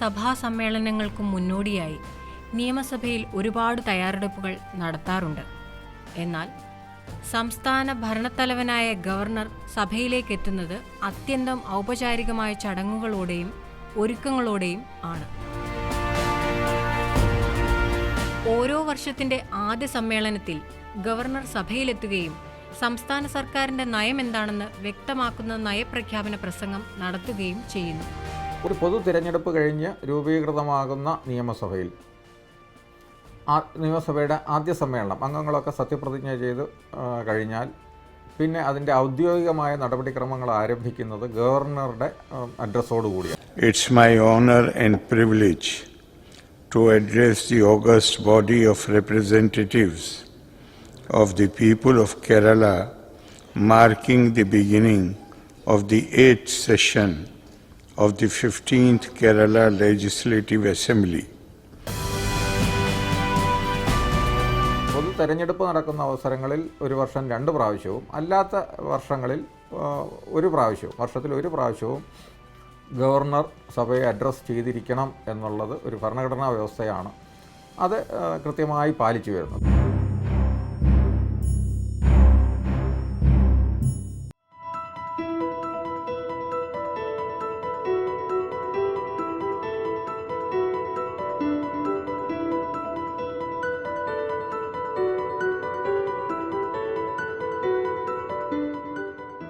സഭാ സമ്മേളനങ്ങൾക്കും മുന്നോടിയായി നിയമസഭയിൽ ഒരുപാട് തയ്യാറെടുപ്പുകൾ നടത്താറുണ്ട്. എന്നാൽ സംസ്ഥാന ഭരണത്തലവനായ ഗവർണർ സഭയിലേക്ക് എത്തുന്നത് അത്യന്തം ഔപചാരികമായ ചടങ്ങുകളോടെയും ഒരുക്കങ്ങളോടെയും ആണ്. ഓരോ വർഷത്തിന്റെ ആദ്യ സമ്മേളനത്തിൽ ഗവർണർ സഭയിലെത്തുകയും സംസ്ഥാന സർക്കാരിന്റെ നയം എന്താണെന്ന് വ്യക്തമാക്കുന്ന നയപ്രഖ്യാപന പ്രസംഗം നടത്തുകയും ചെയ്യുന്നു. ഒരു പൊതു തിരഞ്ഞെടുപ്പ് കഴിഞ്ഞ് രൂപീകൃതമാകുന്ന നിയമസഭയുടെ ആദ്യ സമ്മേളനം അംഗങ്ങളൊക്കെ സത്യപ്രതിജ്ഞ ചെയ്ത് കഴിഞ്ഞാൽ പിന്നെ അതിൻ്റെ ഔദ്യോഗികമായ നടപടിക്രമങ്ങൾ ആരംഭിക്കുന്നത് ഗവർണറുടെ അഡ്രസ്സോടുകൂടിയാണ്. It's my honour and privilege to address the august body of representatives of the people of Kerala, marking the beginning of the 8th session of the 15th Kerala Legislative Assembly. പൊതു തെരഞ്ഞെടുപ്പ് നടക്കുന്ന അവസരങ്ങളിൽ ഒരു വർഷം 2 പ്രാവശ്യവും അല്ലാത്ത വർഷങ്ങളിൽ വർഷത്തിൽ ഒരു പ്രാവശ്യവും ഗവർണർ സഭയെ അഡ്രസ്സ് ചെയ്തിരിക്കണം എന്നുള്ളത് ഒരു ഭരണഘടനാ വ്യവസ്ഥയാണ്. അത് കൃത്യമായി പാലിച്ചു വരുന്നത്.